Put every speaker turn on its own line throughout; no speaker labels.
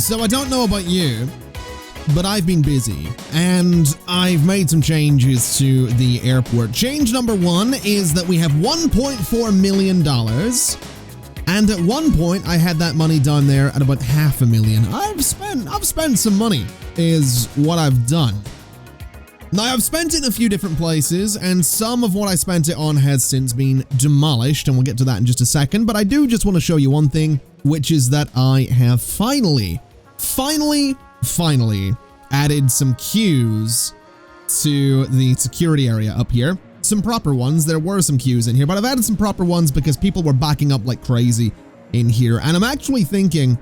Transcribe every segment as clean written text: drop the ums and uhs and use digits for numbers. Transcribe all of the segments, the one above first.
So I don't know about you, but I've been busy, and I've made some changes to the airport. Change number one is that we have $1.4 million, and at one point I had that money down there at about $500,000. I've spent some money, is what I've done. Now, I've spent it in a few different places, and some of what I spent it on has since been demolished, and we'll get to that in just a second, but I do just want to show you one thing, which is that I have finally added some queues to the security area up here. Some proper ones. There were some queues in here, but I've added some proper ones because people were backing up like crazy in here. And I'm actually thinking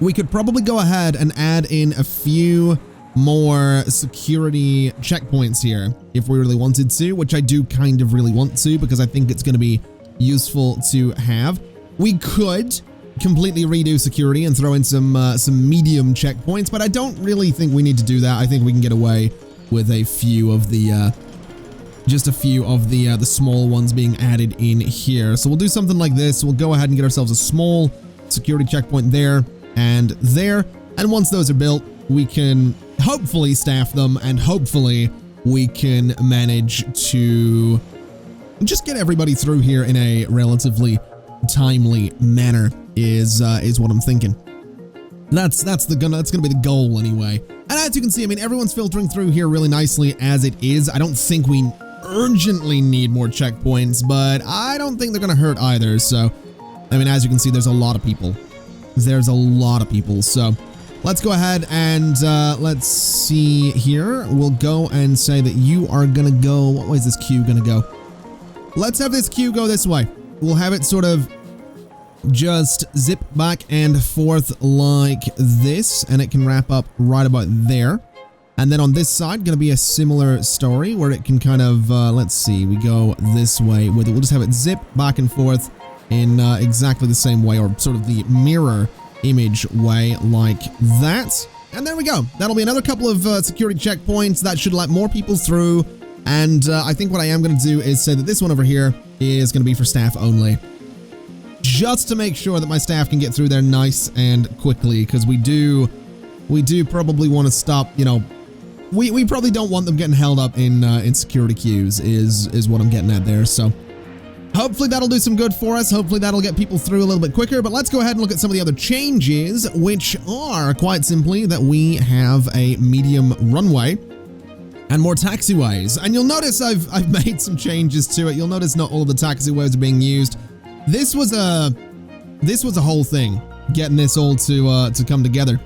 we could probably go ahead and add in a few more security checkpoints here if we really wanted to, which I do kind of really want to because I think it's going to be useful to have. We could completely redo security and throw in some medium checkpoints, but I don't really think we need to do that. I think we can get away with a few of the just a few of the small ones being added in here. So we'll do something like this. We'll go ahead and get ourselves a small security checkpoint there and there, and once those are built, we can hopefully staff them, and hopefully we can manage to just get everybody through here in a relatively timely manner is what I'm thinking. That's gonna be the goal anyway. And as you can see, I mean, everyone's filtering through here really nicely as it is. I don't think we urgently need more checkpoints, but I don't think they're gonna hurt either. So, I mean, as you can see, there's a lot of people. So let's go ahead and let's see here. We'll go and say that you are gonna go. What way is this queue gonna go? Let's have this queue go this way. We'll have it sort of just zip back and forth like this, and it can wrap up right about there. And then on this side, going to be a similar story where it can kind of, let's see, we go this way with it. We'll just have it zip back and forth in exactly the same way, or sort of the mirror image way like that. And there we go. That'll be another couple of security checkpoints. That should let more people through. And I think what I am going to do is say that this one over here is going to be for staff only, just to make sure that my staff can get through there nice and quickly, because we do probably want to stop, you know, we probably don't want them getting held up in security queues is what I'm getting at there. So hopefully that'll do some good for us. Hopefully that'll get people through a little bit quicker. But let's go ahead and look at some of the other changes, which are quite simply that we have a medium runway and more taxiways. And you'll notice I've made some changes to it. You'll notice not all of the taxiways are being used. This was a whole thing, getting this all to come together.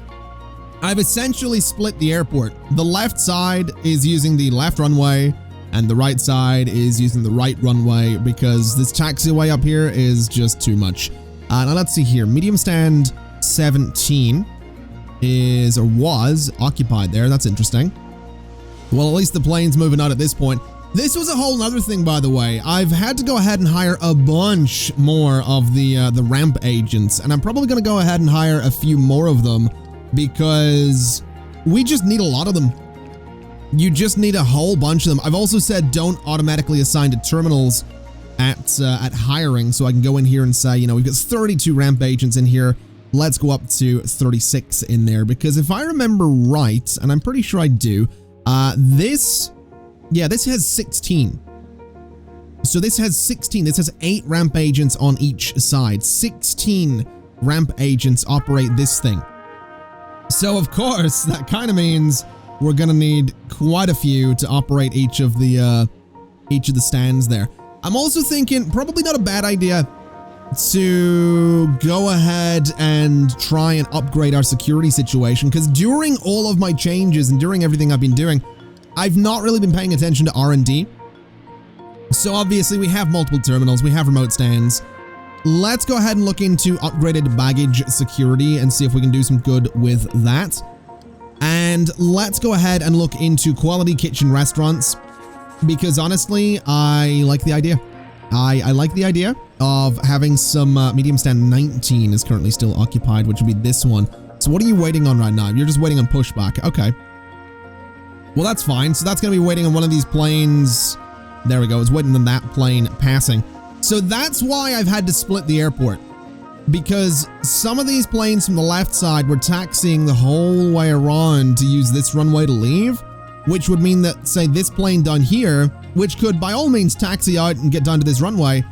I've essentially split the airport. The left side is using the left runway, and the right side is using the right runway, because this taxiway up here is just too much. Now let's see here. Medium stand 17 is, or was, occupied there. That's interesting. Well, at least the plane's moving out at this point. This was a whole nother thing, by the way. I've had to go ahead and hire a bunch more of the ramp agents, and I'm probably going to go ahead and hire a few more of them, because we just need a lot of them. You just need a whole bunch of them. I've also said don't automatically assign to terminals at hiring, so I can go in here and say, you know, we've got 32 ramp agents in here. Let's go up to 36 in there, because if I remember right, and I'm pretty sure I do, this has 16. So this has 16. This has 8 ramp agents on each side. 16 ramp agents operate this thing. So of course, that kind of means we're gonna need quite a few to operate each of the stands there. I'm also thinking probably not a bad idea to go ahead and try and upgrade our security situation, because during all of my changes and during everything I've been doing, I've not really been paying attention to R&D. So obviously we have multiple terminals, we have remote stands. Let's go ahead and look into upgraded baggage security and see if we can do some good with that. And let's go ahead and look into quality kitchen restaurants, because honestly, I like the idea. I like the idea of having some medium stand 19 is currently still occupied, which would be this one. So what are you waiting on right now? You're just waiting on pushback. Okay. Well, that's fine. So that's going to be waiting on one of these planes. There we go. It's waiting on that plane passing. So that's why I've had to split the airport. because some of these planes from the left side were taxiing the whole way around to use this runway to leave, which would mean that, say, this plane down here, which could by all means taxi out and get down to this runway,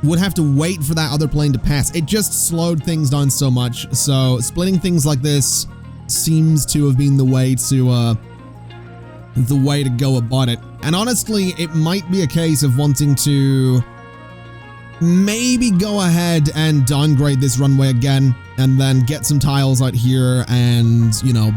would have to wait for that other plane to pass. It just slowed things down so much. So splitting things like this seems to have been the way to go about it. And honestly, it might be a case of wanting to maybe go ahead and downgrade this runway again and then get some tiles out here, and, you know,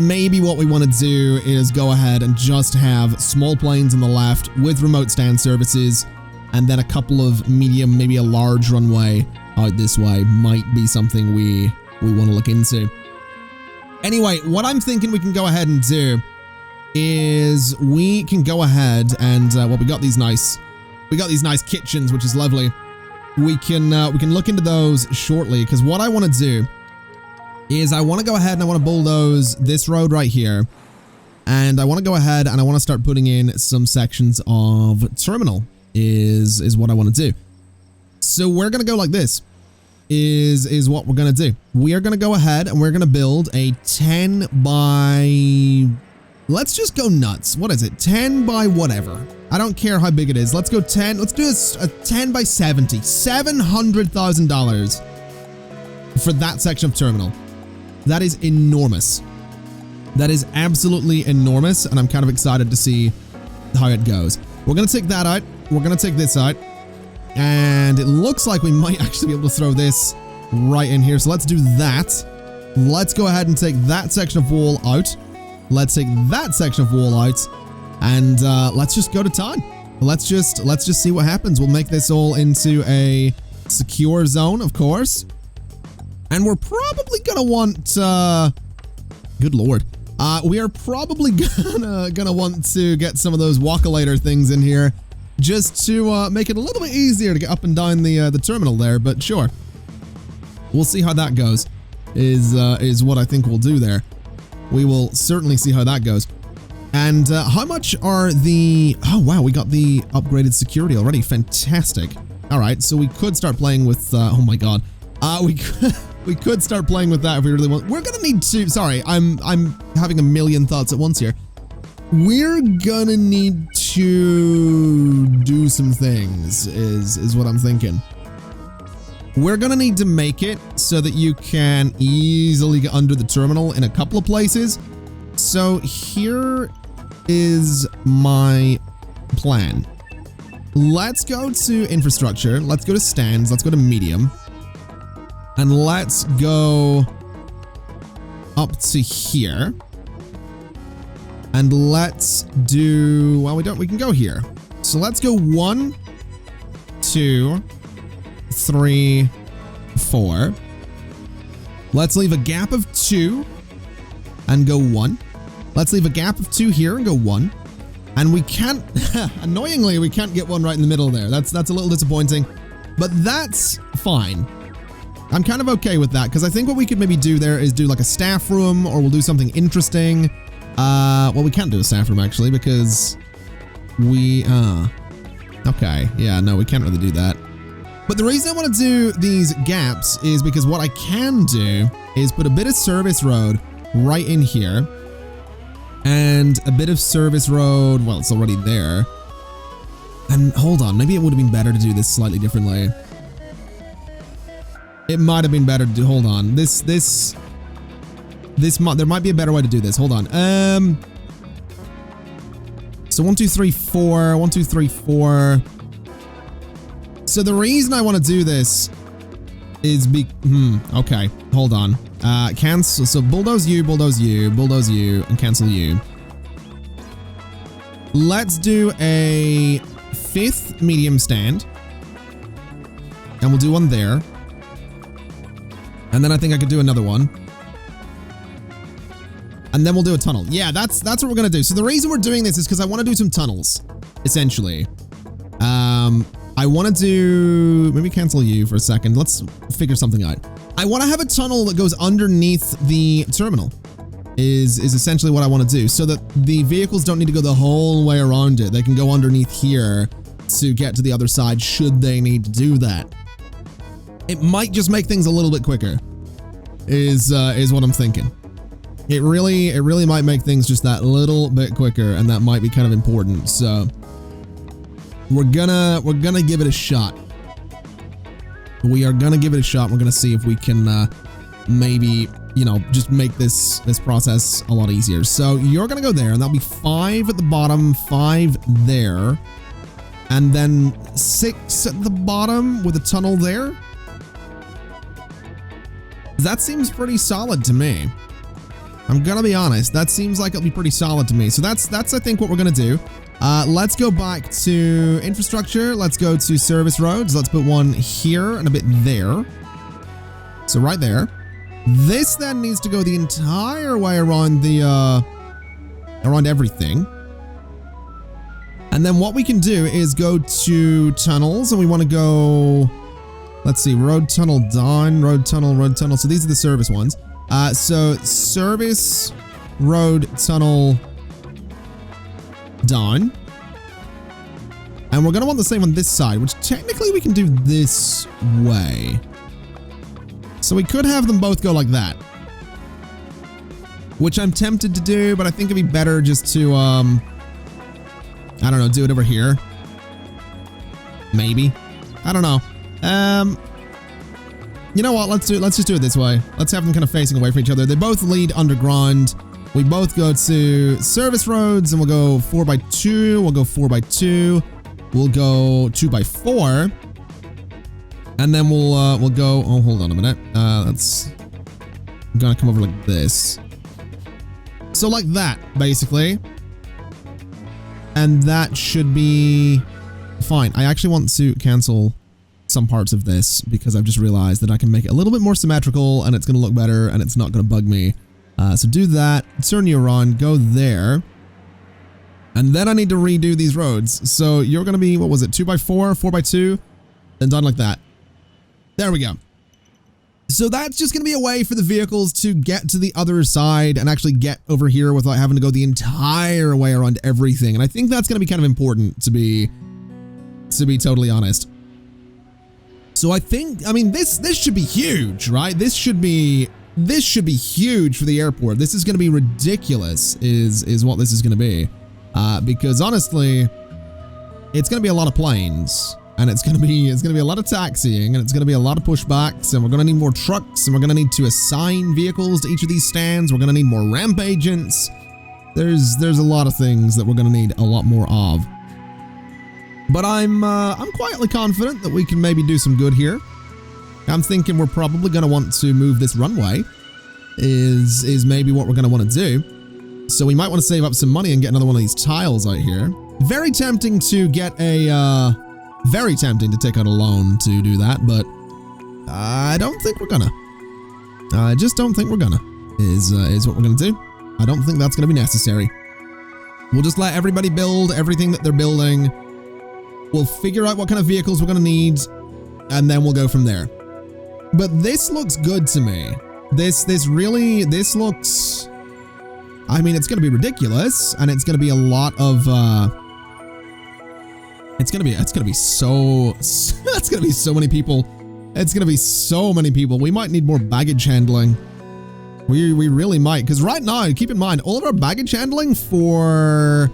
maybe what we want to do is go ahead and just have small planes on the left with remote stand services, and then a couple of medium, maybe a large runway out this way might be something we want to look into. Anyway, what I'm thinking we can go ahead and do is we can go ahead and, well, we got these nice kitchens, which is lovely. We can look into those shortly, because what I want to do is I want to go ahead and I want to bulldoze this road right here, and I want to go ahead and I want to start putting in some sections of terminal is what I want to do. So we're going to go like this is what we're going to do. We are going to go ahead and we're going to build a 10 by, let's just go nuts. What is it? 10 by whatever. I don't care how big it is. Let's go 10. Let's do a 10 by 70. $700,000 for that section of terminal. That is enormous. That is absolutely enormous, and I'm kind of excited to see how it goes. We're going to take that out. We're going to take this out. And it looks like we might actually be able to throw this right in here. So let's do that. Let's go ahead and take that section of wall out. Let's take that section of wall out. And let's just go to town. Let's just see what happens. We'll make this all into a secure zone, of course. And we're probably gonna want good lord. We are probably gonna want to get some of those walkalator things in here, just to make it a little bit easier to get up and down the terminal there. But sure, we'll see how that goes. Is what I think we'll do there. We will certainly see how that goes. And how much are the? Oh wow, we got the upgraded security already. Fantastic. All right, so we could start playing with. Oh my god, we could start playing with that if we really want. We're gonna need to. Sorry, I'm having a million thoughts at once here. We're gonna need to do some things. Is what I'm thinking. We're gonna need to make it so that you can easily get under the terminal in a couple of places. So here is my plan. Let's go to infrastructure. Let's go to stands. Let's go to medium. And let's go up to here. And let's do, well, we can go here. So let's go 1, 2, 3, 4. Let's leave a gap of 2 and go 1. Let's leave a gap of 2 here and go 1. And we can't, annoyingly, we can't get one right in the middle there. That's a little disappointing, but that's fine. I'm kind of okay with that, because I think what we could maybe do there is do like a staff room, or we'll do something interesting. Well, we can't do a staff room actually, because we, okay. Yeah, no, we can't really do that. But the reason I want to do these gaps is because what I can do is put a bit of service road right in here. And a bit of service road, well, it's already there. And hold on, maybe it would have been better to do this slightly differently. It might have been better to do, hold on. There might be a better way to do this. Hold on. So 1, 2, 3, 4. 1, 2, 3, 4. So the reason I want to do this is okay. Hold on. Cancel. So bulldoze you, bulldoze you, bulldoze you, and cancel you. Let's do a 5th medium stand. And we'll do one there. And then I think I could do another one. And then we'll do a tunnel. Yeah, that's what we're gonna do. So the reason we're doing this is because I want to do some tunnels, essentially. I want to do, maybe cancel you for a second. Let's figure something out. I want to have a tunnel that goes underneath the terminal. Is essentially what I want to do, so that the vehicles don't need to go the whole way around it. They can go underneath here to get to the other side, should they need to do that. it might just make things a little bit quicker. Is what I'm thinking. It really might make things just that little bit quicker, and that might be kind of important. So we're gonna give it a shot. We are gonna give it a shot. We're gonna see if we can maybe, you know, just make this process a lot easier. So you're gonna go there, and that'll be 5 at the bottom, 5 there, and then 6 at the bottom with a tunnel there. That seems pretty solid to me. I'm gonna be honest, that seems like it'll be pretty solid to me. So that's I think what we're gonna do. Let's go back to infrastructure. Let's go to service roads. Let's put one here and a bit there. So right there. This then needs to go the entire way around the around everything. And then what we can do is go to tunnels, and we want to go, let's see, road tunnel down, road tunnel, road tunnel. So these are the service ones. So service, road, tunnel, down. And we're going to want the same on this side, which technically we can do this way. So we could have them both go like that. Which I'm tempted to do, but I think it'd be better just to, I don't know, do it over here. Maybe. I don't know. You know what? Let's just do it this way. Let's have them kind of facing away from each other. They both lead underground. We both go to service roads, and we'll go 4x2. We'll go 4x2. We'll go 2x4. And then we'll go, oh, hold on a minute. I'm gonna come over like this. So like that, basically. And that should be fine. I actually want to cancel some parts of this because I've just realized that I can make it a little bit more symmetrical, and it's going to look better, and it's not going to bug me. So do that, turn you around, go there. And then I need to redo these roads. So you're going to be, what was it, 2x4, 4x2, and done like that. There we go. So that's just going to be a way for the vehicles to get to the other side and actually get over here without having to go the entire way around everything. And I think that's going to be kind of important, to be totally honest. So I think, I mean, this should be huge, right? This should be huge for the airport. This is going to be ridiculous, is what this is going to be. Because honestly, it's going to be a lot of planes, and it's going to be a lot of taxiing, and it's going to be a lot of pushbacks, and we're going to need more trucks, and we're going to need to assign vehicles to each of these stands. We're going to need more ramp agents. There's a lot of things that we're going to need a lot more of. But I'm quietly confident that we can maybe do some good here. I'm thinking we're probably going to want to move this runway, is maybe what we're going to want to do. So we might want to save up some money and get another one of these tiles out here. Very tempting to get very tempting to take out a loan to do that, but I don't think we're gonna. I just don't think we're gonna, is what we're gonna do. I don't think that's gonna be necessary. We'll just let everybody build everything that they're building. We'll figure out what kind of vehicles we're gonna need, and then we'll go from there. But this looks good to me. This looks, I mean, it's gonna be ridiculous, and it's gonna be a lot of, it's gonna be so many people. It's gonna be so many people. We might need more baggage handling. We really might, because right now, keep in mind, all of our baggage handling for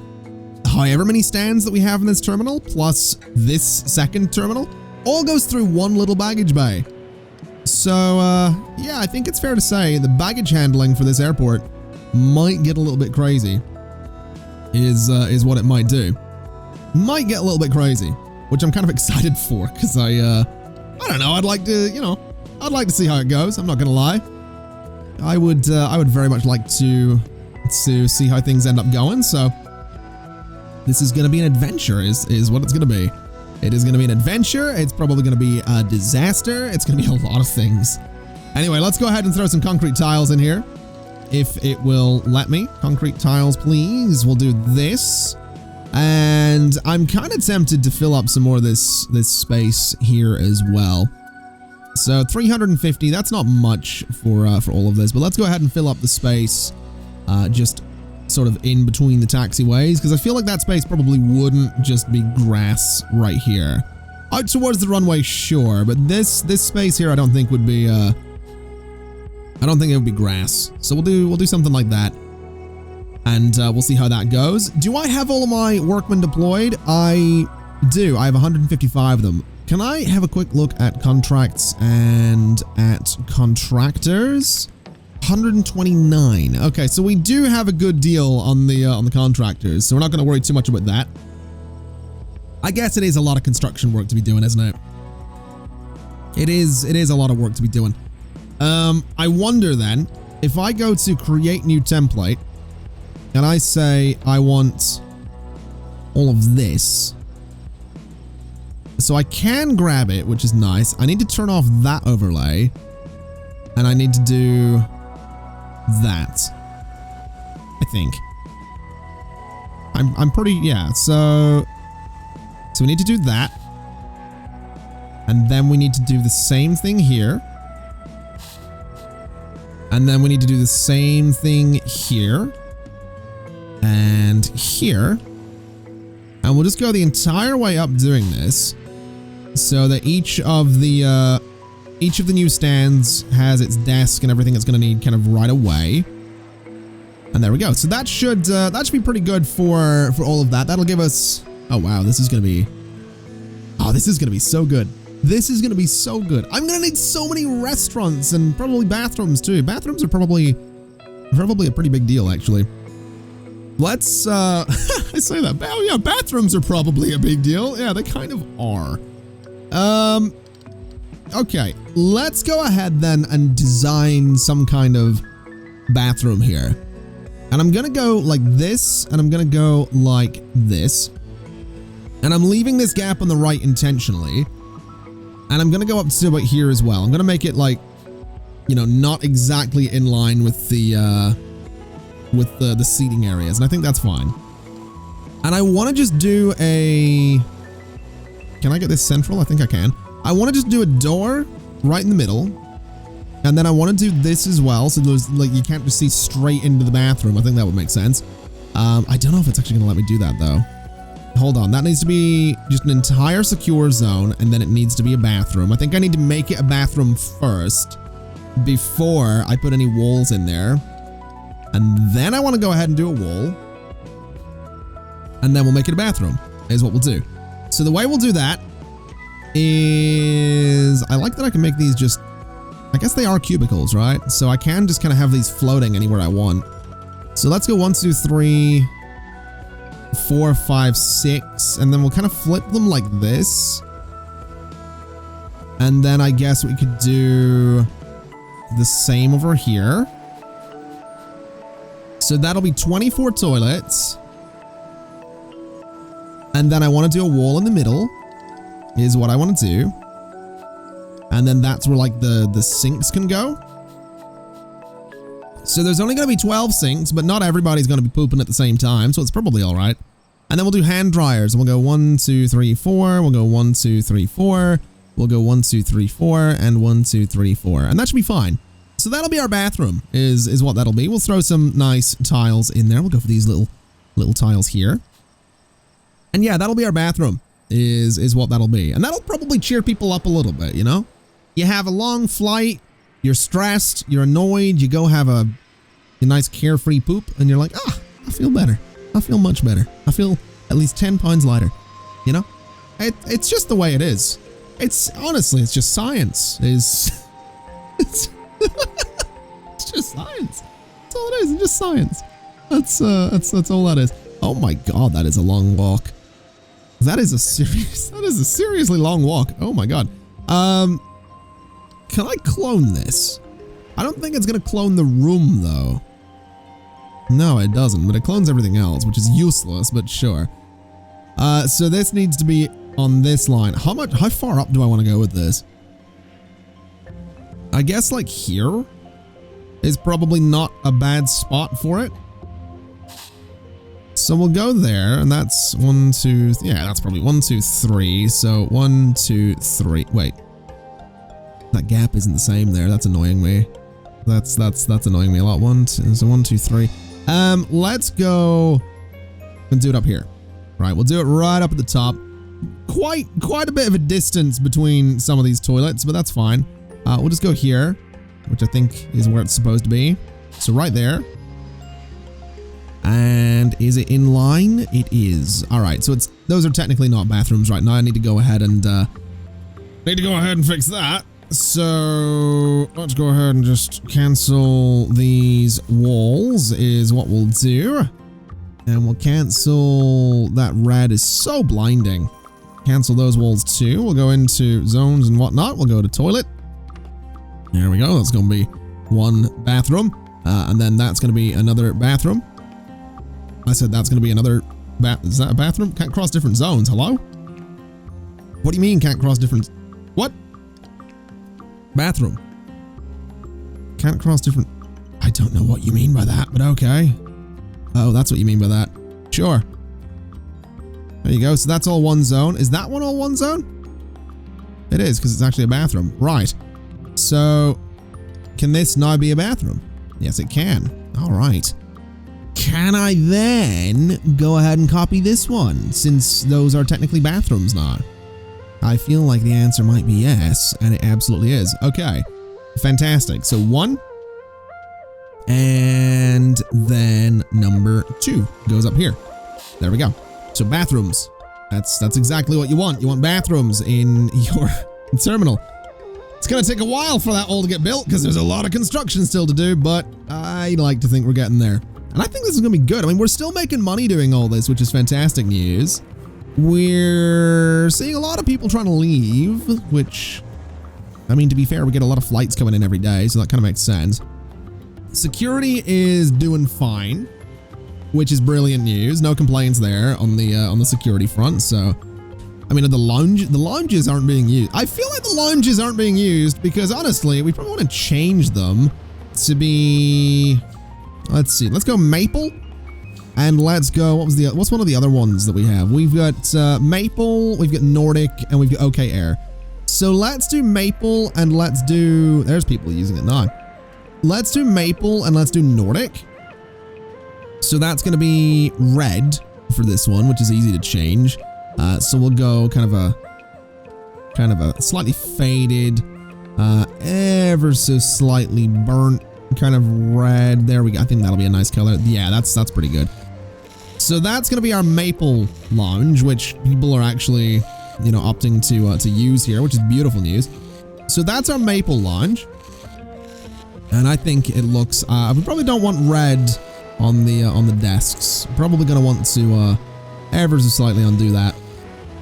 however many stands that we have in this terminal, plus this second terminal, all goes through one little baggage bay. So, yeah, I think it's fair to say the baggage handling for this airport might get a little bit crazy, is what it might do. Might get a little bit crazy, which I'm kind of excited for, because I don't know, I'd like to, you know, I'd like to see how it goes. I'm not gonna lie. I would very much like to see how things end up going. So this is gonna be an adventure, is what it's gonna be. It is gonna be an adventure. It's probably gonna be a disaster. It's gonna be a lot of things. Anyway, let's go ahead and throw some concrete tiles in here, if it will let me. Concrete tiles, please. We'll do this. And I'm kind of tempted to fill up some more of this space here as well. So 350, that's not much for all of this, but let's go ahead and fill up the space just sort of in between the taxiways, because I feel like that space probably wouldn't just be grass right here. Out towards the runway, sure, but this space here I don't think would be I don't think it would be grass. So we'll do something like that. And we'll see how that goes. Do I have all of my workmen deployed? I do. I have 155 of them. Can I have a quick look at contracts and at contractors? 129. Okay, so we do have a good deal on the contractors, so we're not going to worry too much about that. I guess it is a lot of construction work to be doing, isn't it? It is a lot of work to be doing. I wonder then, if I go to create new template, and I say I want all of this, so I can grab it, which is nice. I need to turn off that overlay, and I need to do that, I think. I'm pretty, yeah, so we need to do that, and then we need to do the same thing here, and then we need to do the same thing here, and here, and we'll just go the entire way up doing this, so that each of the new stands has its desk and everything it's going to need kind of right away. And there we go. So that should be pretty good for all of that. That'll give us, oh wow, this is going to be, oh, this is going to be so good. This is going to be so good. I'm going to need so many restaurants and probably bathrooms too. Bathrooms are probably a pretty big deal, actually. Let's, I say that, oh yeah, bathrooms are probably a big deal. Yeah, they kind of are. Okay, let's go ahead then and design some kind of bathroom here. And I'm going to go like this, and I'm going to go like this. And I'm leaving this gap on the right intentionally. And I'm going to go up to about here as well. I'm going to make it like, you know, not exactly in line with the seating areas. And I think that's fine. And I want to just do a... Can I get this central? I think I can. I want to just do a door right in the middle. And then I want to do this as well. So there's like, you can't just see straight into the bathroom. I think that would make sense. I don't know if it's actually going to let me do that though. Hold on. That needs to be just an entire secure zone. And then it needs to be a bathroom. I think I need to make it a bathroom first before I put any walls in there. And then I want to go ahead and do a wall. And then we'll make it a bathroom is what we'll do. So the way we'll do that is, I like that I can make these just, I guess they are cubicles, right? So I can just kind of have these floating anywhere I want. So let's go 1, 2, 3, 4, 5, 6, and then we'll kind of flip them like this. And then I guess we could do the same over here. So that'll be 24 toilets. And then I want to do a wall in the middle is what I want to do. And then that's where like the sinks can go. So there's only going to be 12 sinks, but not everybody's going to be pooping at the same time. So it's probably all right. And then we'll do hand dryers. And we'll go 1, 2, 3, 4. We'll go 1, 2, 3, 4. We'll go 1, 2, 3, 4 and 1, 2, 3, 4. And that should be fine. So that'll be our bathroom is what that'll be. We'll throw some nice tiles in there. We'll go for these little tiles here. And yeah, that'll be our bathroom is what that'll be. And that'll probably cheer people up a little bit, you know? You have a long flight, you're stressed, you're annoyed, you go have a nice carefree poop, and you're like, ah, I feel better. I feel much better. I feel at least 10 pounds lighter, you know? It's just the way it is. It's, honestly, it's just science. It's just science. That's all it is, it's just science. That's all that is. Oh my god, that is a long walk. That is a seriously long walk. Oh my god. Can I clone this? I don't think it's gonna clone the room though. No, it doesn't, but it clones everything else, which is useless, but sure. So this needs to be on this line. How far up do I want to go with this? I guess like here is probably not a bad spot for it. So we'll go there, and that's 1, 2, yeah, that's probably 1, 2, 3. So 1, 2, 3. Wait, that gap isn't the same there. That's annoying me. That's annoying me a lot. 1, 2, so 1, 2, 3. Let's go and do it up here. Right, we'll do it right up at the top. quite a bit of a distance between some of these toilets, but that's fine. We'll just go here, which I think is where it's supposed to be. So right there. And is it in line? It is. All right, so those are technically not bathrooms right now. I need to go ahead and fix that. So let's go ahead and just cancel these walls is what we'll do. And we'll cancel that red is so blinding. Cancel those walls too. We'll go into zones and whatnot. We'll go to toilet. There we go. That's going to be one bathroom. And then that's going to be another bathroom. I said that's going to be another is that a bathroom? Can't cross different zones. Hello? What do you mean can't cross different? What? Bathroom. Can't cross different. I don't know what you mean by that, but okay. Oh, that's what you mean by that. Sure. There you go. So that's all one zone. Is that one all one zone? It is, because it's actually a bathroom. Right. So, can this now be a bathroom? Yes, it can. All right. Can I then go ahead and copy this one, since those are technically bathrooms now? I feel like the answer might be yes, and it absolutely is. Okay. Fantastic. So 1. And then number 2 goes up here. There we go. So bathrooms. That's exactly what you want. You want bathrooms in your terminal. It's going to take a while for that all to get built because there's a lot of construction still to do, but I like to think we're getting there. And I think this is going to be good. I mean, we're still making money doing all this, which is fantastic news. We're seeing a lot of people trying to leave, which, I mean, to be fair, we get a lot of flights coming in every day, so that kind of makes sense. Security is doing fine, which is brilliant news. No complaints there on the security front. So, I mean, the lounges aren't being used. I feel like the lounges aren't being used because honestly, we probably want to change them to be. Let's see. Let's go Maple, and let's go. What's one of the other ones that we have? We've got Maple, we've got Nordic, and we've got OK Air. So let's do Maple, and let's do. There's people using it now. Let's do Maple and let's do Nordic. So that's going to be red for this one, which is easy to change. So we'll go kind of a slightly faded, ever so slightly burnt kind of red. There we go. I think that'll be a nice color. Yeah, that's pretty good. So that's going to be our Maple lounge, which people are actually, you know, opting to use here, which is beautiful news. So that's our Maple lounge. And I think it looks, we probably don't want red on the desks. Probably going to want to ever so slightly undo that.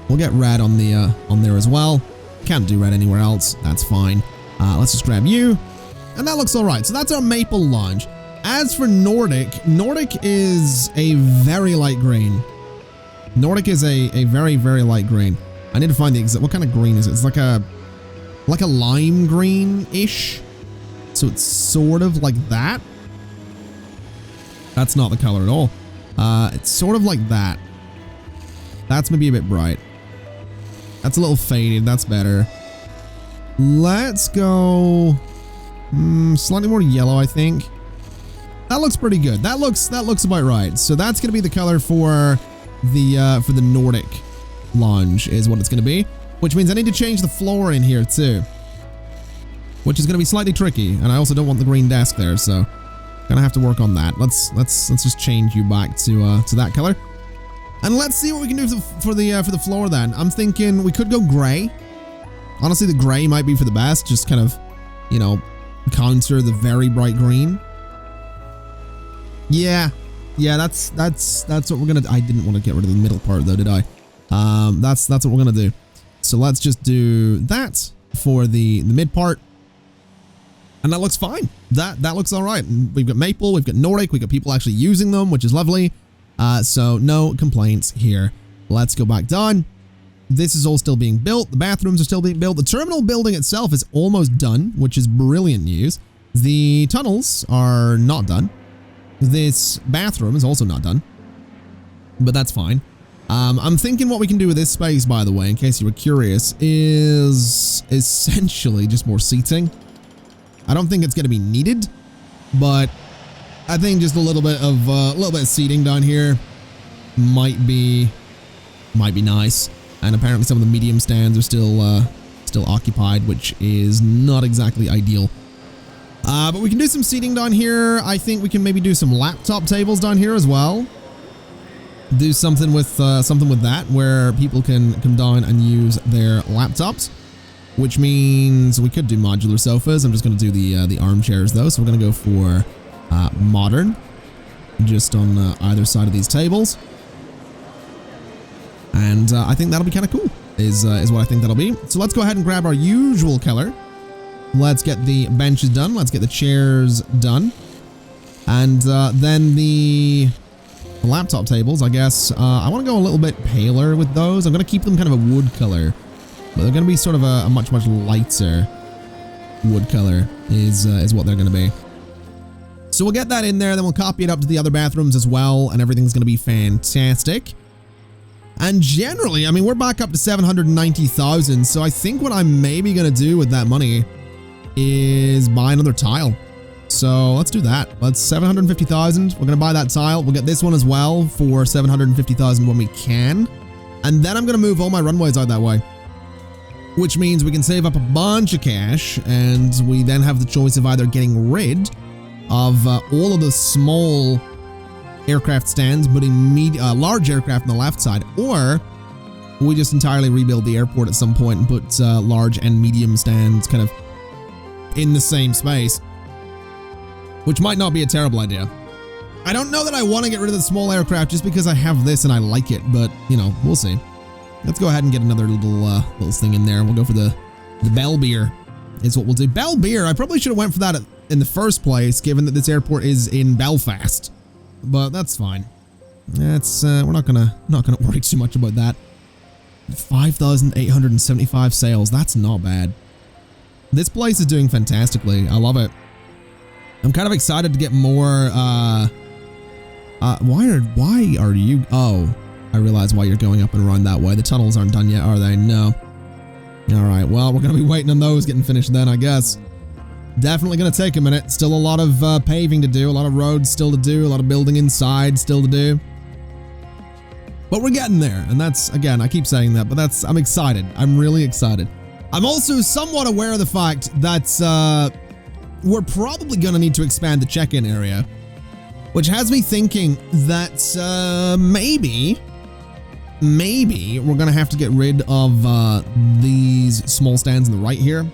We'll get red on there as well. Can't do red anywhere else. That's fine. Let's just grab you. And that looks all right. So that's our Maple lounge. As for Nordic, Nordic is a very light green. Nordic is a very, very light green. I need to find the exact, what kind of green is it? It's like a lime green-ish. So it's sort of like that. That's not the color at all. It's sort of like that. That's maybe a bit bright. That's a little faded. That's better. Let's go slightly more yellow, I think. That looks pretty good. That looks about right. So that's going to be the color for the Nordic lounge is what it's going to be, which means I need to change the floor in here too, which is going to be slightly tricky, and I also don't want the green desk there, so gonna have to work on that. Let's just change you back to that color, and let's see what we can do for the floor. Then I'm thinking we could go gray. Honestly, the gray might be for the best. Just kind of, you know, counter the very bright green. Yeah, that's what we're gonna. I didn't want to get rid of the middle part though, did I? That's what we're gonna do. So let's just do that for the mid part. And that looks fine. That looks all right. We've got Maple, we've got Nordic, we've got people actually using them, which is lovely. So no complaints here. Let's go back down. This is all still being built. The bathrooms are still being built. The terminal building itself is almost done, which is brilliant news. The tunnels are not done. This bathroom is also not done, but that's fine. I'm thinking what we can do with this space, by the way, in case you were curious, is essentially just more seating. I don't think it's going to be needed, but I think just a little bit of seating down here might be nice. And apparently some of the medium stands are still occupied, which is not exactly ideal. But we can do some seating down here. I think we can maybe do some laptop tables down here as well. Do something with that where people can come down and use their laptops, which means we could do modular sofas. I'm just going to do the armchairs though, so we're going to go for modern, just on either side of these tables. And I think that'll be kind of cool, is what I think that'll be. So let's go ahead and grab our usual color. Let's get the benches done. Let's get the chairs done. And then the laptop tables, I guess. I want to go a little bit paler with those. I'm going to keep them kind of a wood color. But they're going to be sort of a much, much lighter wood color is what they're going to be. So we'll get that in there. Then we'll copy it up to the other bathrooms as well. And everything's going to be fantastic. And generally, I mean, we're back up to 790,000. So I think what I'm maybe going to do with that money is buy another tile. So let's do that. Let's 750,000. We're going to buy that tile. We'll get this one as well for 750,000 when we can. And then I'm going to move all my runways out that way, which means we can save up a bunch of cash. And we then have the choice of either getting rid of all of the small aircraft stands, putting large aircraft on the left side, or we just entirely rebuild the airport at some point and put large and medium stands kind of in the same space, which might not be a terrible idea. I don't know that I want to get rid of the small aircraft just because I have this and I like it, but you know, we'll see. Let's go ahead and get another little thing in there. We'll go for the Bell Beer is what we'll do. Bell Beer, I probably should have went for that in the first place, given that this airport is in Belfast. But that's fine. That's we're not gonna worry too much about that. 5,875 sales. That's not bad. This place is doing fantastically. I love it. I'm kind of excited to get more. Why are you? Oh, I realize why you're going up and around that way. The tunnels aren't done yet, are they? No. All right. Well, we're gonna be waiting on those getting finished then, I guess. Definitely going to take a minute. Still a lot of paving to do, a lot of roads still to do, a lot of building inside still to do. But we're getting there, and that's, again, I keep saying that, but I'm excited. I'm really excited. I'm also somewhat aware of the fact that we're probably going to need to expand the check-in area, which has me thinking that maybe we're going to have to get rid of these small stands on the right here.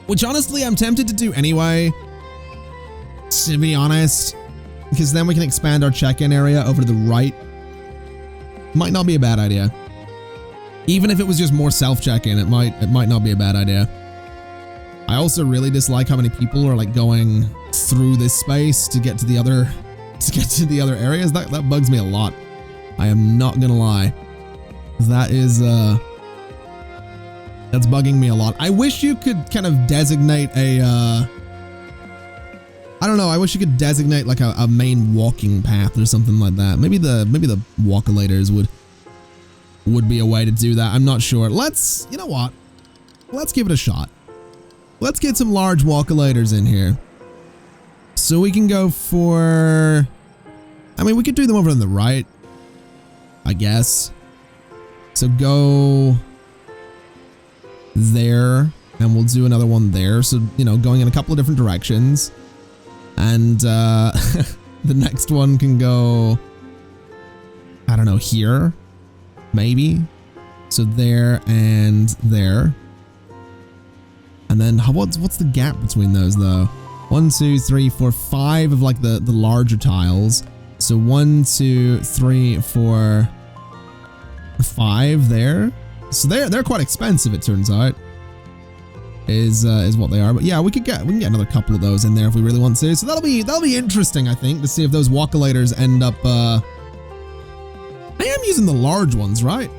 Which honestly, I'm tempted to do anyway, to be honest, because then we can expand our check-in area over to the right. Might not be a bad idea. Even if it was just more self-check-in, it might not be a bad idea. I also really dislike how many people are like going through this space to get to the other areas. That bugs me a lot. I am not gonna lie. That is that's bugging me a lot. I wish you could kind of designate a, I don't know, I wish you could designate like a main walking path or something like that. Maybe the walkolators would be a way to do that. I'm not sure. You know what? Let's give it a shot. Let's get some large walkolators in here. So we can go for, I mean, we could do them over on the right, I guess. So go there, and we'll do another one there. So, you know, going in a couple of different directions. And the next one can go, I don't know, here, maybe. So there and there. And then what's the gap between those though? 1, 2, 3, 4, 5 of like the larger tiles. So 1, 2, 3, 4, 5 there. So they're quite expensive, it turns out. Is what they are. But yeah, we can get another couple of those in there if we really want to. So that'll be interesting, I think, to see if those walkolators end up I am using the large ones, right?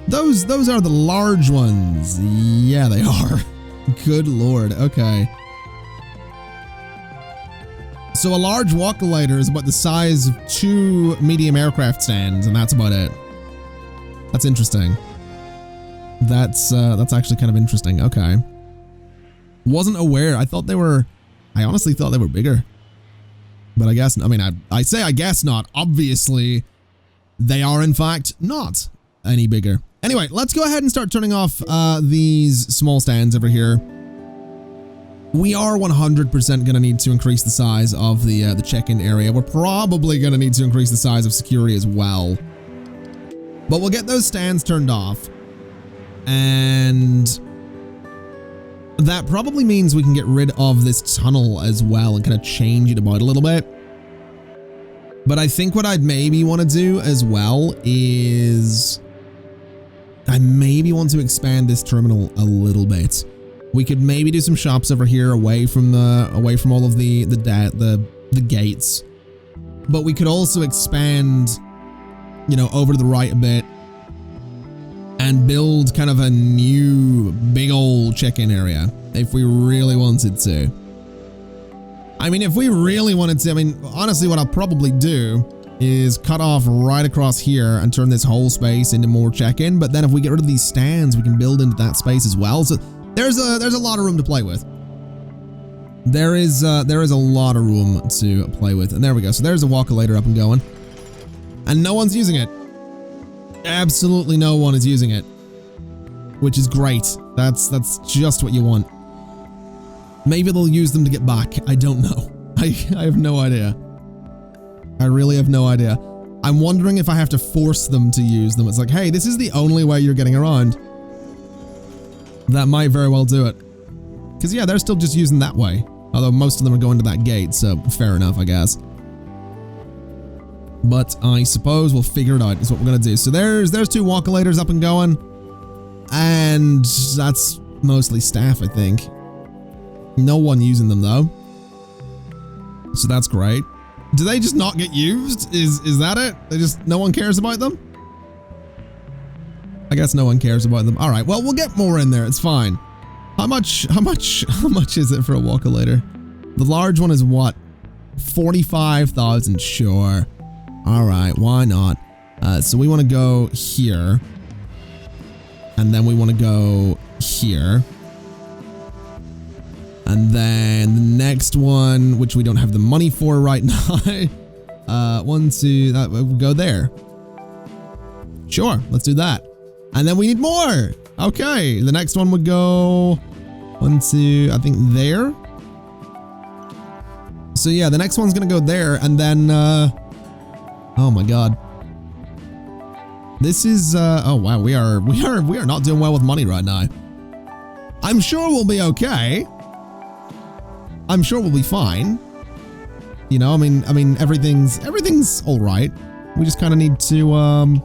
Those are the large ones. Yeah, they are. Good lord. Okay. So a large walkolator is about the size of 2 medium aircraft stands, and that's about it. That's interesting. That's actually kind of interesting. Okay. Wasn't aware. I honestly thought they were bigger. But I guess, I mean, I say I guess not. Obviously, they are in fact not any bigger. Anyway, let's go ahead and start turning off these small stands over here. We are 100% going to need to increase the size of the check-in area. We're probably going to need to increase the size of security as well. But we'll get those stands turned off. And that probably means we can get rid of this tunnel as well and kind of change it about a little bit. But I think what I'd maybe want to do as well is I maybe want to expand this terminal a little bit. We could maybe do some shops over here away from all of the gates. But we could also expand, you know, over to the right a bit and build kind of a new big old check-in area if we really wanted to. I mean, if we really wanted to, I mean, honestly, what I'll probably do is cut off right across here and turn this whole space into more check-in. But then if we get rid of these stands, we can build into that space as well. So there's a lot of room to play with. There is a lot of room to play with. And there we go. So there's a walk-a-later up and going. And no one's using it. Absolutely no one is using it. Which is great. That's just what you want. Maybe they'll use them to get back. I don't know. I have no idea. I really have no idea. I'm wondering if I have to force them to use them. It's like, hey, this is the only way you're getting around. That might very well do it. Because, yeah, they're still just using that way. Although most of them are going to that gate, so fair enough, I guess. But I suppose we'll figure it out, is what we're going to do. So there's two walk-a-laters up and going. And that's mostly staff, I think. No one using them, though. So that's great. Do they just not get used? Is that it? No one cares about them? I guess no one cares about them. All right, well, we'll get more in there. It's fine. How much is it for a walk-a-later? The large one is what? 45,000, sure. All right, why not? So we want to go here. And then we want to go here. And then the next one, which we don't have the money for right now. We'll go there. Sure, let's do that. And then we need more. Okay, the next one would go I think there. So yeah, the next one's gonna go there, and then oh my god. This is oh wow, we are not doing well with money right now. I'm sure we'll be okay. I'm sure we'll be fine. You know, I mean everything's all right. We just kind of need to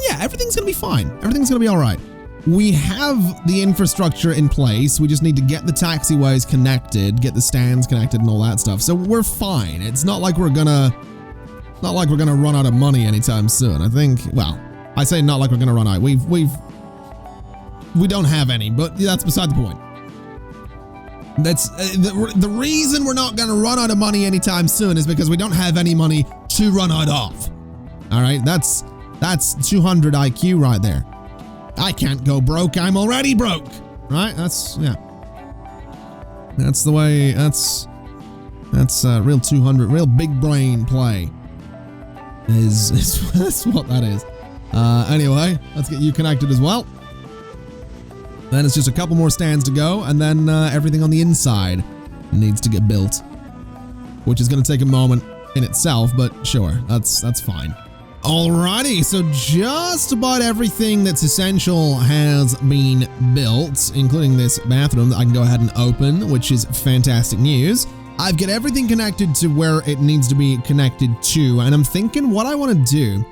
yeah, everything's going to be fine. Everything's going to be all right. We have the infrastructure in place. We just need to get the taxiways connected, get the stands connected and all that stuff. So we're fine. It's not like we're going to run out of money anytime soon. I think, well, I say not like we're going to run out. We don't have any, but that's beside the point. That's the reason we're not going to run out of money anytime soon is because we don't have any money to run out of. All right, that's 200 IQ right there. I can't go broke. I'm already broke. Right? Yeah. That's the way. That's real 200, real big brain play. That's what that is. Anyway, let's get you connected as well. Then it's just a couple more stands to go, and then everything on the inside needs to get built, which is going to take a moment in itself, but sure, that's fine. Alrighty, so just about everything that's essential has been built, including this bathroom that I can go ahead and open, which is fantastic news. I've got everything connected to where it needs to be connected to, and I'm thinking what I want to do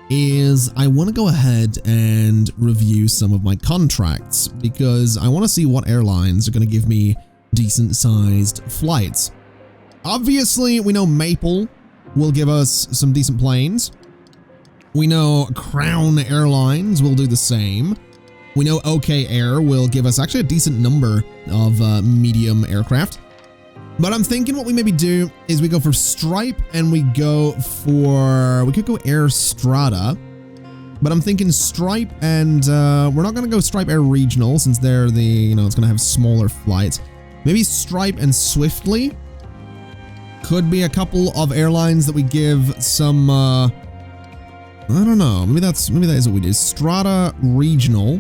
is I want to go ahead and review some of my contracts, because I want to see what airlines are going to give me decent-sized flights. Obviously, we know Maple will give us some decent planes. We know Crown Airlines will do the same. We know OK Air will give us actually a decent number of medium aircraft. But I'm thinking what we maybe do is we go for Stripe and we could go Air Strata. But I'm thinking Stripe and we're not going to go Stripe Air Regional since they're it's going to have smaller flights. Maybe Stripe and Swiftly Could be a couple of airlines that we give some, I don't know. Maybe that is what we do. Strata Regional.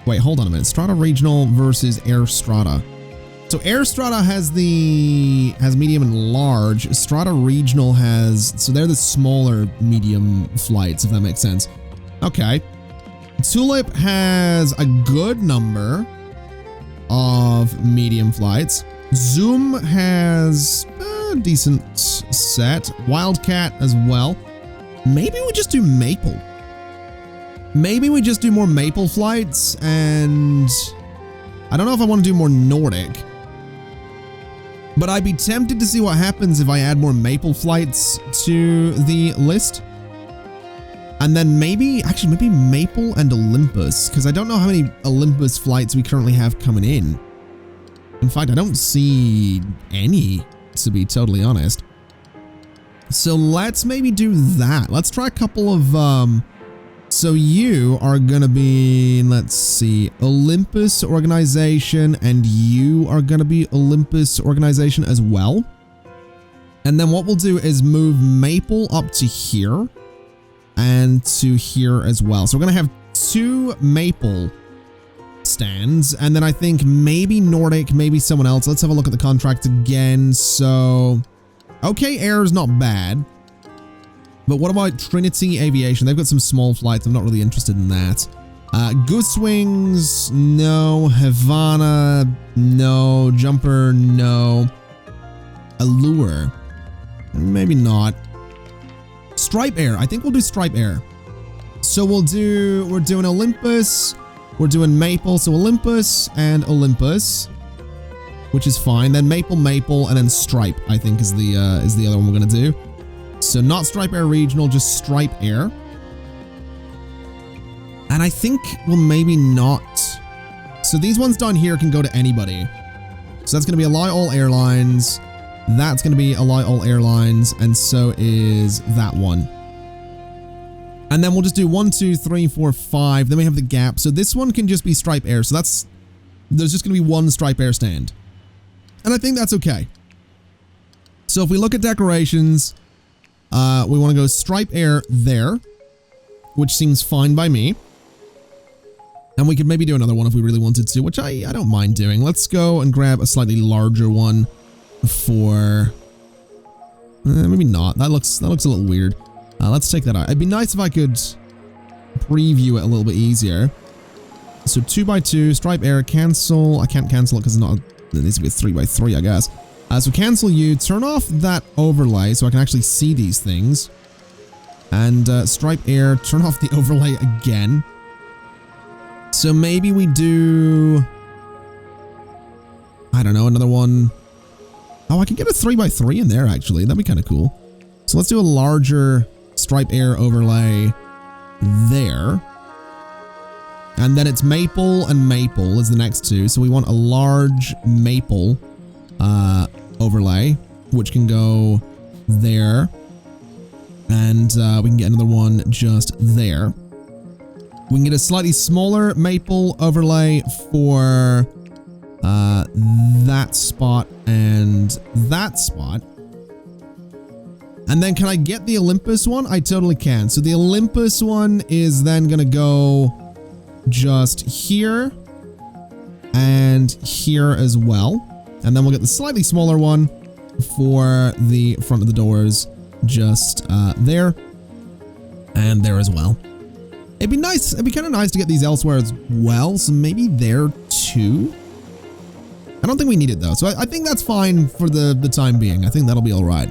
Wait, hold on a minute. Strata Regional versus Air Strata. So Air Strata has medium and large. Strata Regional has, so they're the smaller medium flights, if that makes sense. Okay. Tulip has a good number of medium flights. Zoom has a decent set. Wildcat as well. Maybe we just do Maple. Maybe we just do more Maple flights, and I don't know if I want to do more Nordic. But I'd be tempted to see what happens if I add more Maple flights to the list. And then maybe Maple and Olympus, because I don't know how many Olympus flights we currently have coming in. In fact, I don't see any, to be totally honest. So let's maybe do that. Let's try a couple of, so you are gonna be, let's see, Olympus organization, and you are gonna be Olympus organization as well. And then what we'll do is move Maple up to here and to here as well. So we're gonna have 2 Maple stands, and then I think maybe Nordic, maybe someone else. Let's have a look at the contract again. So, okay, Air is not bad. But what about Trinity Aviation? They've got some small flights. I'm not really interested in that. Goose Wings, no. Havana, no. Jumper, no. Allure, maybe not. Stripe Air, I think we'll do Stripe Air. So we're doing Olympus, we're doing Maple, so Olympus and Olympus, which is fine. Then Maple, Maple, and then Stripe, I think is the other one we're gonna do. So not Stripe Air Regional, just Stripe Air. And I think we'll maybe not. So these ones down here can go to anybody. So that's going to be Allow All Airlines. That's going to be Allow All Airlines. And so is that one. And then we'll just do 1, 2, 3, 4, 5. Then we have the gap. So this one can just be Stripe Air. So there's just going to be one Stripe Air stand. And I think that's okay. So if we look at decorations, we want to go Stripe Air there, which seems fine by me. And we could maybe do another one if we really wanted to, which I don't mind doing. Let's go and grab a slightly larger one for, maybe not. That looks a little weird. Let's take that out. It'd be nice if I could preview it a little bit easier. So 2x2, Stripe Air, cancel. I can't cancel it because it needs to be a 3x3, I guess. So cancel you, turn off that overlay so I can actually see these things. And Stripe Air, turn off the overlay again. So maybe we do, I don't know, another one. Oh, I can get a 3x3 in there actually. That'd be kind of cool. So let's do a larger Stripe Air overlay there. And then it's Maple and Maple is the next two. So we want a large Maple overlay, which can go there. And we can get another one just there. We can get a slightly smaller Maple overlay for that spot and that spot. And then can I get the Olympus one? I totally can. So the Olympus one is then going to go just here and here as well. And then we'll get the slightly smaller one for the front of the doors just there and there as well. It'd be nice. It'd be kind of nice to get these elsewhere as well. So maybe there too. I don't think we need it though. So I think that's fine for the time being. I think that'll be all right.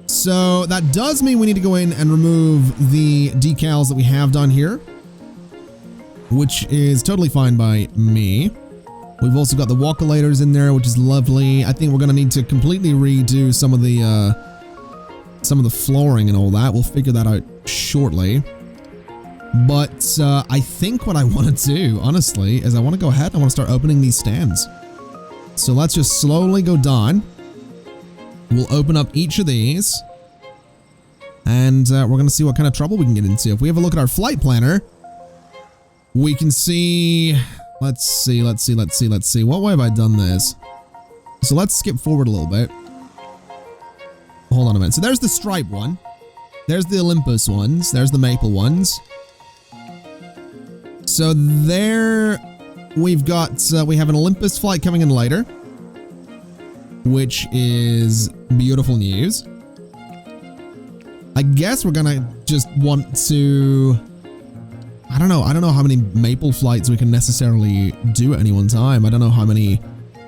So that does mean we need to go in and remove the decals that we have done here, which is totally fine by me. We've also got the walkolators in there, which is lovely. I think we're going to need to completely redo some of the flooring and all that. We'll figure that out shortly. But I think what I want to do, honestly, is I want to go ahead and I want to start opening these stands. So let's just slowly go down. We'll open up each of these. And we're going to see what kind of trouble we can get into. If we have a look at our flight planner, we can see... Let's see. What way have I done this? So let's skip forward a little bit. hold on a minute. So there's the Stripe one. There's the Olympus ones. There's the Maple ones. So there we've got, we have an Olympus flight coming in later, which is beautiful news. I guess we're gonna just want to, I don't know how many Maple flights we can necessarily do at any one time. I don't know how many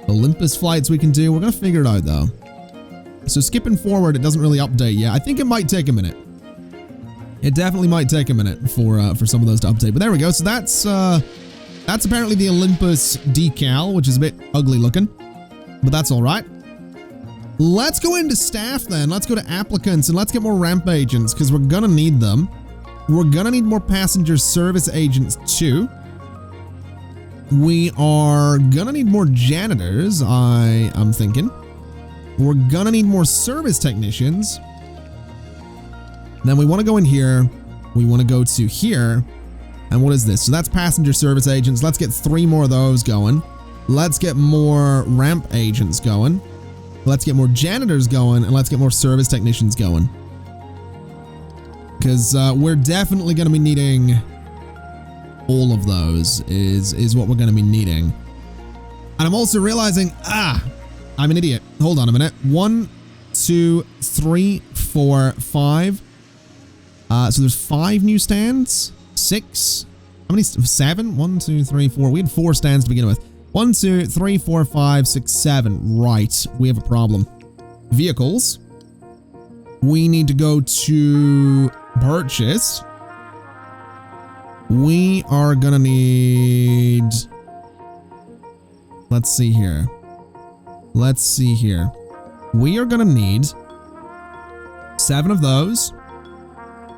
Olympus flights we can do. We're gonna figure it out though. So skipping forward, it doesn't really update yet. I think it might take a minute. It definitely might take a minute for some of those to update. But there we go. So that's apparently the Olympus decal, which is a bit ugly looking, but that's all right. Let's go into staff then. Let's go to applicants and let's get more ramp agents because we're gonna need them. We're gonna need more passenger service agents too. We are gonna need more janitors, I'm thinking. We're gonna need more service technicians. Then we want to go in here. We want to go to here. And what is this? So that's passenger service agents. Let's get 3 more of those going. Let's get more ramp agents going. Let's get more janitors going. And let's get more service technicians going. Because we're definitely going to be needing all of those is what we're going to be needing. And I'm also realizing, I'm an idiot. Hold on a minute. 1, 2, 3, 4, 5. So there's 5 new stands. 6. How many? 7? 1, 2, 3, 4. We had 4 stands to begin with. 1, 2, 3, 4, 5, 6, 7. Right. We have a problem. Vehicles. We need to go to purchase. We are gonna need... Let's see here. Let's see here. We are gonna need 7 of those.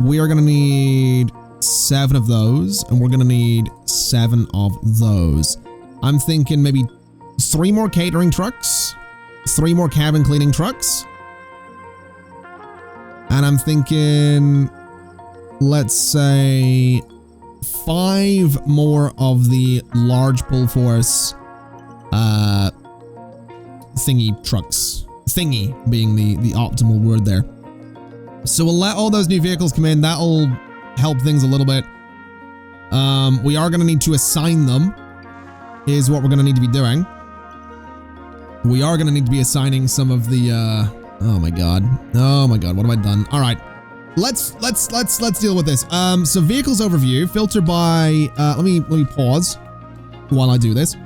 We are gonna need 7 of those, and we're gonna need 7 of those. I'm thinking maybe 3 more catering trucks, 3 more cabin cleaning trucks, and I'm thinking, let's say 5 more of the large pull force thingy trucks. Thingy being the optimal word there. So we'll let all those new vehicles come in. That'll help things a little bit. We are going to need to assign them, is what we're going to need to be doing. We are going to need to be assigning some of the, oh my god, what have I done? All right, let's deal with this. So vehicles overview, filter by, let me pause while I do this.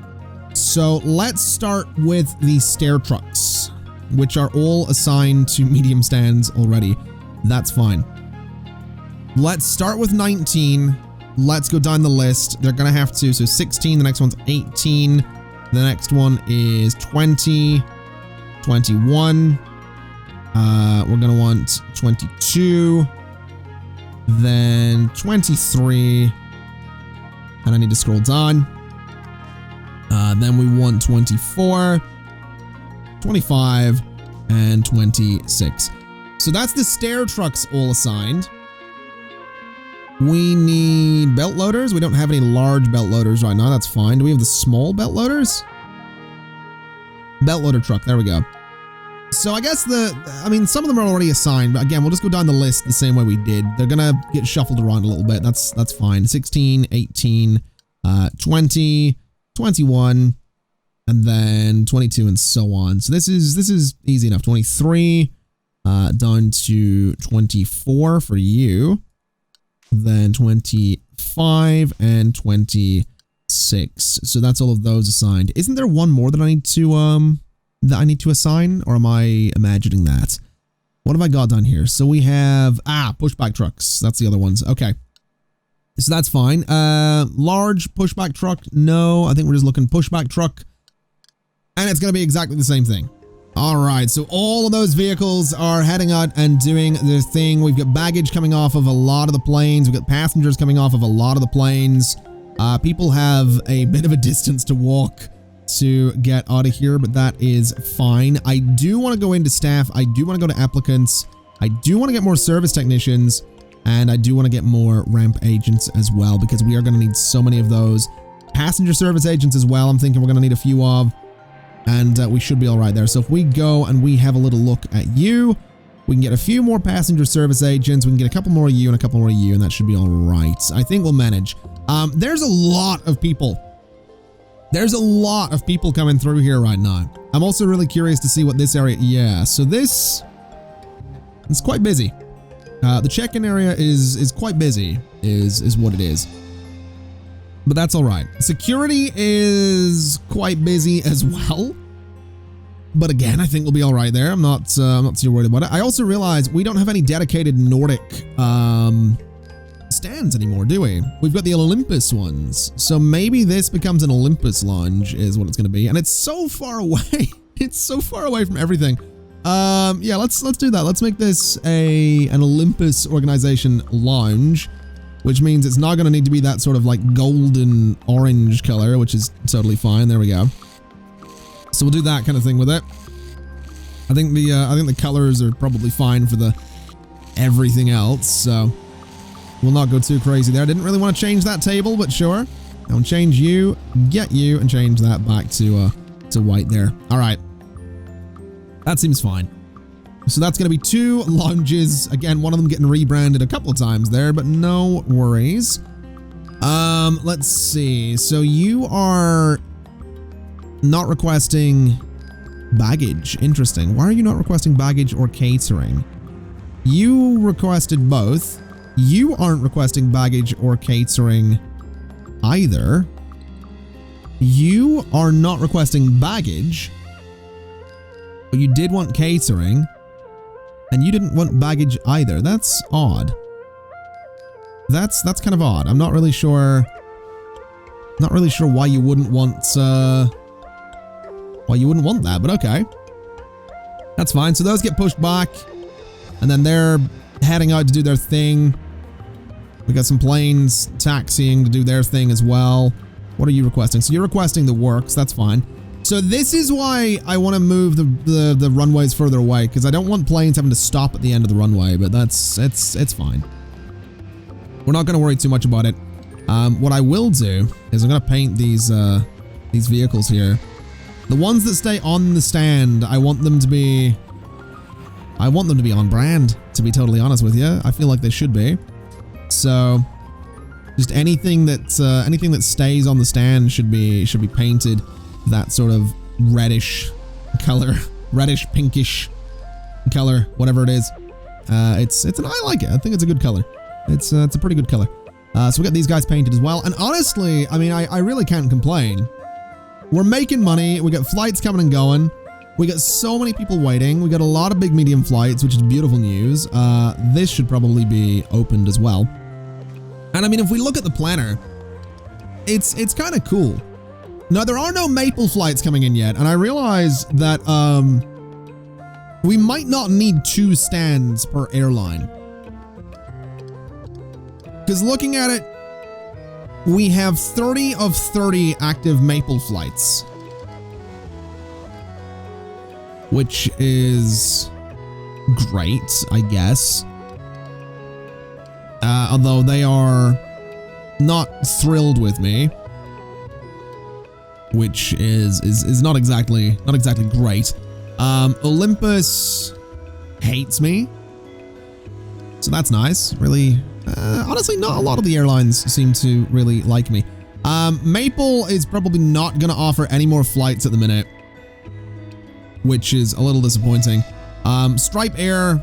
So let's start with the stair trucks, which are all assigned to medium stands already. That's fine. Let's start with 19. Let's go down the list. They're going to have to. So 16. The next one's 18. The next one is 20. 21. We're going to want 22. Then 23. And I need to scroll down. Then we want 24. 25. And 26. So that's the stair trucks all assigned. We need belt loaders. We don't have any large belt loaders right now. That's fine. Do we have the small belt loaders? Belt loader truck. There we go. So I guess some of them are already assigned, but again, we'll just go down the list the same way we did. They're going to get shuffled around a little bit. That's fine. 16, 18, 20, 21, and then 22 and so on. So this is easy enough. 23, down to 24 for you. Then 25 and 26. So that's all of those assigned. Isn't there one more that I need to assign, or am I imagining that? What have I got down here? So we have pushback trucks. That's the other ones. Okay. So that's fine. Large pushback truck. No, I think we're just looking pushback truck. And it's going to be exactly the same thing. All right, so all of those vehicles are heading out and doing their thing. We've got baggage coming off of a lot of the planes. We've got passengers coming off of a lot of the planes. People have a bit of a distance to walk to get out of here, but that is fine. I do want to go into staff. I do want to go to applicants. I do want to get more service technicians, and I do want to get more ramp agents as well, because we are going to need so many of those. Passenger service agents as well, I'm thinking we're going to need a few of. And we should be all right there. So if we go and we have a little look at you, We can get a few more passenger service agents. We can get a couple more of you and a couple more of you, and that should be all right. I think we'll manage. There's a lot of people. There's a lot of people coming through here right now. I'm also really curious to see what this area... Yeah, so this... It's quite busy. The check-in area is quite busy, is what it is. But that's all right. Security is quite busy as well. But again, I think we'll be all right there. I'm not too worried about it. I also realized we don't have any dedicated Nordic stands anymore, do we? We've got the Olympus ones. So maybe this becomes an Olympus lounge is what it's going to be. And it's so far away. It's so far away from everything. Yeah, let's do that. Let's make this an Olympus organization lounge, which means it's not going to need to be that sort of like golden orange color, which is totally fine. There we go. So we'll do that kind of thing with it. I think the colors are probably fine for the everything else, so we'll not go too crazy there. I didn't really want to change that table, but sure. I'll change you, get you, and change that back to white there. All right. That seems fine. So that's going to be 2 lounges. Again, one of them getting rebranded a couple of times there, but no worries. Let's see. So you are not requesting baggage. Interesting. Why are you not requesting baggage or catering? You requested both. You aren't requesting baggage or catering either. You are not requesting baggage, but you did want catering, and you didn't want baggage either. That's odd. That's kind of odd. I'm not really sure. Not really sure why you wouldn't want that, but okay. That's fine. So those get pushed back, and then they're heading out to do their thing. We got some planes taxiing to do their thing as well. What are you requesting? So you're requesting the works. That's fine. So this is why I want to move the runways further away, because I don't want planes having to stop at the end of the runway, but it's fine. We're not going to worry too much about it. What I will do is I'm going to paint these vehicles here. The ones that stay on the stand, I want them to be on brand, to be totally honest with you. I feel like they should be. So just anything that stays on the stand should be painted that sort of reddish color, reddish pinkish color, whatever it is. I like it. I think it's a good color. It's a pretty good color. So we got these guys painted as well. And honestly, I mean, I really can't complain. We're making money. We got flights coming and going. We got so many people waiting. We got a lot of big medium flights, which is beautiful news. This should probably be opened as well. And I mean, if we look at the planner, it's kind of cool. Now, there are no Maple flights coming in yet, and I realize that we might not need 2 stands per airline. Because looking at it, we have 30 of 30 active Maple flights, which is great, I guess. Although they are not thrilled with me, which is not exactly great. Olympus hates me, so that's nice. Really, honestly, not a lot of the airlines seem to really like me. Maple is probably not going to offer any more flights at the minute, which is a little disappointing. Stripe Air,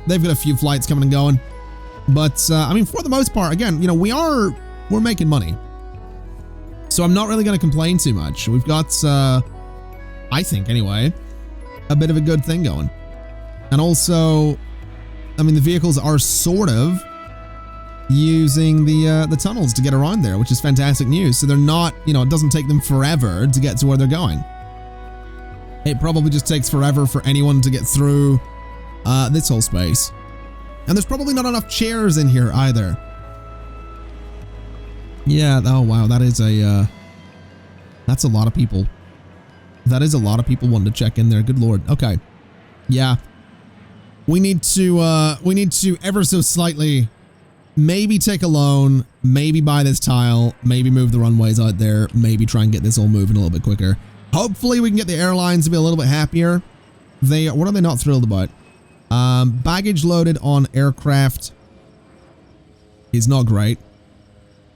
they've got a few flights coming and going, but I mean, for the most part, again, you know, we're making money, so I'm not really going to complain too much. We've got, I think anyway, a bit of a good thing going, and also, I mean, the vehicles are sort of using the tunnels to get around there, which is fantastic news. So they're not, you know, it doesn't take them forever to get to where they're going. It probably just takes forever for anyone to get through this whole space. And there's probably not enough chairs in here either. Yeah, oh wow, that's a lot of people. That is a lot of people wanting to check in there. Good lord. Okay. Yeah. We need to ever so slightly maybe take a loan, maybe buy this tile, maybe move the runways out there, maybe try and get this all moving a little bit quicker. Hopefully we can get the airlines to be a little bit happier. What are they not thrilled about? Baggage loaded on aircraft is not great.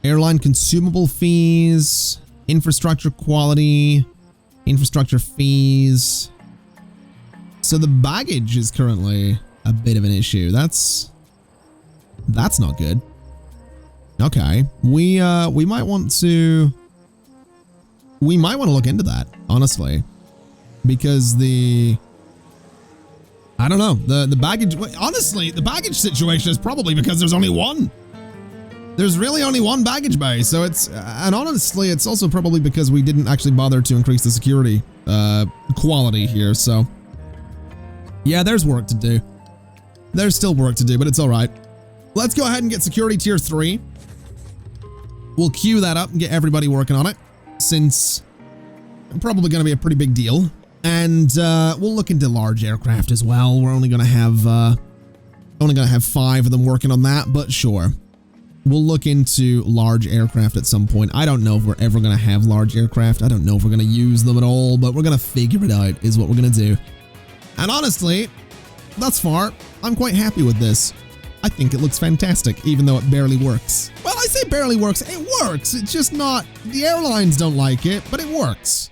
Airline consumable fees, infrastructure quality, infrastructure fees. So the baggage is currently a bit of an issue. That's not good. Okay, we might want to look into that, honestly, because I don't know, the baggage, honestly, the baggage situation is probably because there's only one. There's really only one baggage bay, so and honestly, it's also probably because we didn't actually bother to increase the security quality here, so yeah, there's work to do. There's still work to do, but it's all right. Let's go ahead and get security tier 3. We'll queue that up and get everybody working on it, since it's probably going to be a pretty big deal. And we'll look into large aircraft as well. We're only going to have 5 of them working on that, but sure. We'll look into large aircraft at some point. I don't know if we're ever going to have large aircraft. I don't know if we're going to use them at all, but we're going to figure it out is what we're going to do. And honestly, thus far, I'm quite happy with this. I think it looks fantastic, even though it barely works. Well, I say barely works. It works. It's just not, the airlines don't like it, but it works.